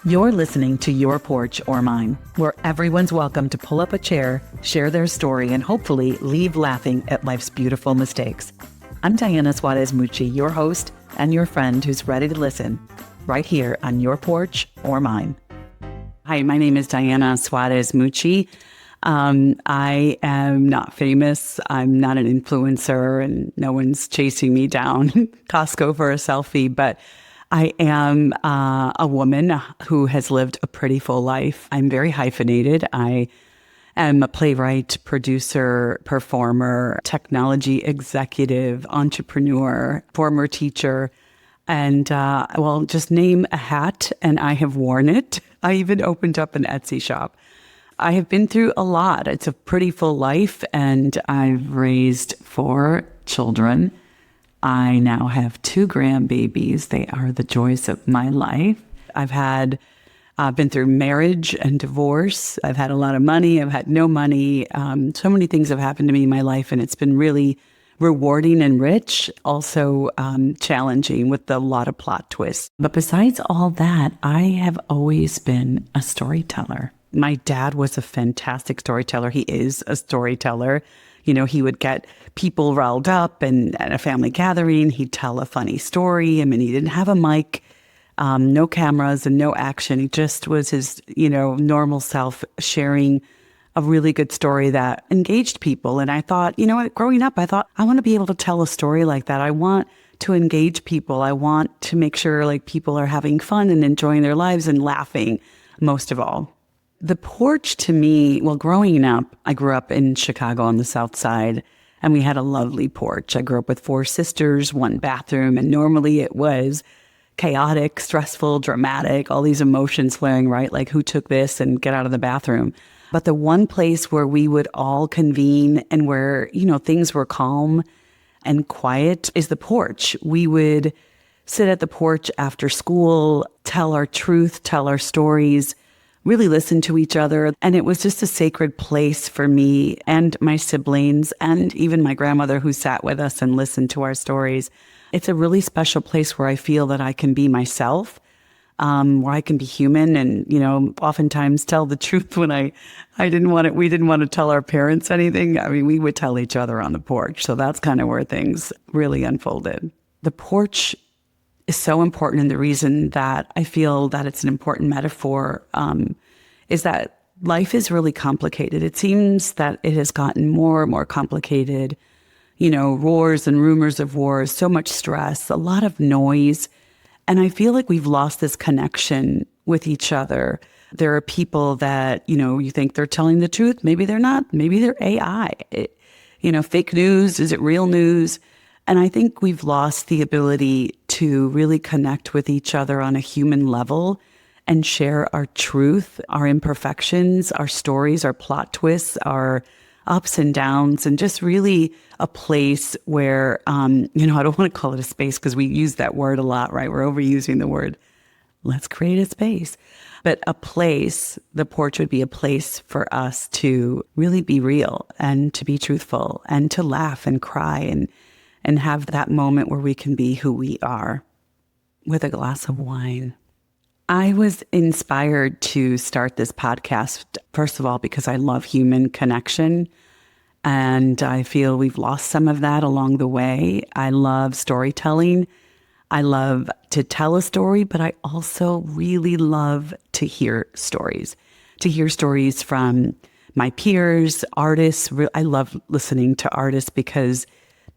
You're listening to Your Porch or Mine, where everyone's welcome to pull up a chair, share their story, and hopefully leave laughing at life's beautiful mistakes. I'm Diana Suarez Mucci, your host and your friend who's ready to listen, right here on Your Porch or Mine. Hi, my name is Diana Suarez Mucci. I am not famous. I'm not an influencer, and no one's chasing me down Costco for a selfie, but I am a woman who has lived a pretty full life. I'm very hyphenated. I am a playwright, producer, performer, technology executive, entrepreneur, former teacher, and just name a hat and I have worn it. I even opened up an Etsy shop. I have been through a lot. It's a pretty full life, and I've raised 4 children. I now have 2 grandbabies. They are the joys of my life. I've been through marriage and divorce. I've had a lot of money. I've had no money. So many things have happened to me in my life, and it's been really rewarding and rich, also challenging with a lot of plot twists. But besides all that, I have always been a storyteller. My dad was a fantastic storyteller. He is a storyteller. You know, he would get people riled up, and at a family gathering, he'd tell a funny story. I mean, he didn't have a mic, no cameras and no action. He just was his, normal self, sharing a really good story that engaged people. And I thought, growing up, I thought, I want to be able to tell a story like that. I want to engage people. I want to make sure people are having fun and enjoying their lives and laughing, most of all. The porch to me, growing up, I grew up in Chicago on the South Side, and we had a lovely porch. I grew up with 4 sisters, 1 bathroom, and normally it was chaotic, stressful, dramatic, all these emotions flaring, right? Like, who took this and get out of the bathroom? But the one place where we would all convene and where, things were calm and quiet is the porch. We would sit at the porch after school, tell our truth, tell our stories, really listen to each other. And it was just a sacred place for me and my siblings and even my grandmother who sat with us and listened to our stories. It's a really special place where I feel that I can be myself, where I can be human and, oftentimes tell the truth when we didn't want to tell our parents anything. I mean, we would tell each other on the porch. So that's kind of where things really unfolded. The porch is so important, and the reason that I feel that it's an important metaphor is that life is really complicated. It seems that it has gotten more and more complicated, wars and rumors of wars, so much stress, a lot of noise. And I feel like we've lost this connection with each other. There are people that, you think they're telling the truth. Maybe they're not. Maybe they're AI. Fake news. Is it real news? And I think we've lost the ability to really connect with each other on a human level and share our truth, our imperfections, our stories, our plot twists, our ups and downs, and just really a place where, I don't want to call it a space because we use that word a lot, right? We're overusing the word. Let's create a space. But a place, the porch would be a place for us to really be real and to be truthful and to laugh and cry and have that moment where we can be who we are with a glass of wine. I was inspired to start this podcast, first of all, because I love human connection. And I feel we've lost some of that along the way. I love storytelling. I love to tell a story, but I also really love to hear stories from my peers, artists. I love listening to artists because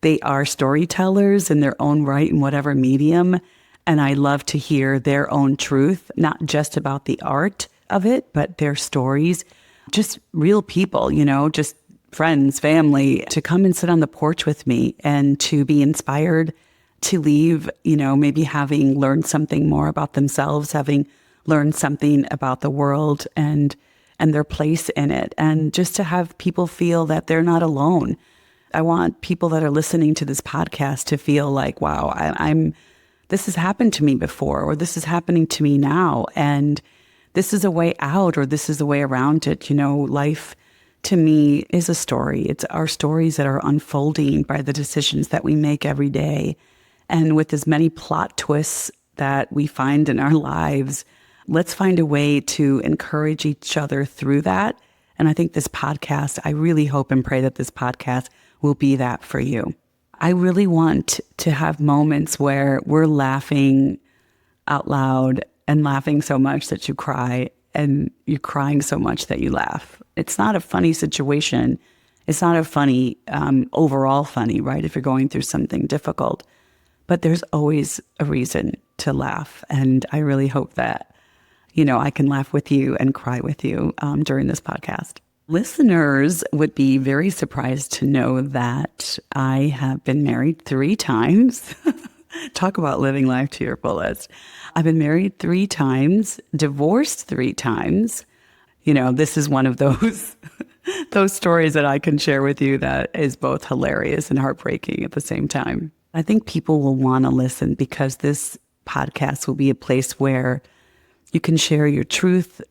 they are storytellers in their own right in whatever medium. And I love to hear their own truth, not just about the art of it, but their stories, just real people, just friends, family, to come and sit on the porch with me and to be inspired to leave, maybe having learned something more about themselves, having learned something about the world and their place in it. And just to have people feel that they're not alone. I want people that are listening to this podcast to feel like, wow, this has happened to me before, or this is happening to me now. And this is a way out, or this is a way around it. Life to me is a story. It's our stories that are unfolding by the decisions that we make every day. And with as many plot twists that we find in our lives, let's find a way to encourage each other through that. And I think this podcast, I really hope and pray that this podcast will be that for you. I really want to have moments where we're laughing out loud and laughing so much that you cry, and you're crying so much that you laugh. It's not a funny situation. It's not a funny, overall funny, right? If you're going through something difficult, but there's always a reason to laugh. And I really hope that, I can laugh with you and cry with you during this podcast. Listeners would be very surprised to know that I have been married 3 times. Talk about living life to your fullest. I've been married 3 times, divorced 3 times. This is one of those stories that I can share with you that is both hilarious and heartbreaking at the same time. I think people will want to listen because this podcast will be a place where you can share your truth,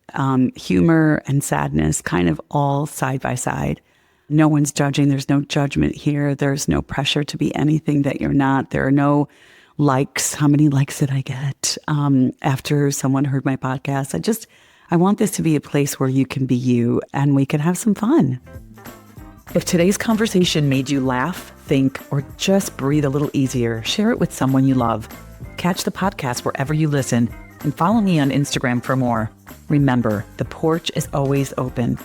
humor, and sadness, kind of all side by side. No one's judging. There's no judgment here. There's no pressure to be anything that you're not. There are no likes. How many likes did I get after someone heard my podcast? I want this to be a place where you can be you and we can have some fun. If today's conversation made you laugh, think, or just breathe a little easier, share it with someone you love. Catch the podcast wherever you listen and follow me on Instagram for more. Remember, the porch is always open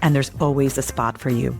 and there's always a spot for you.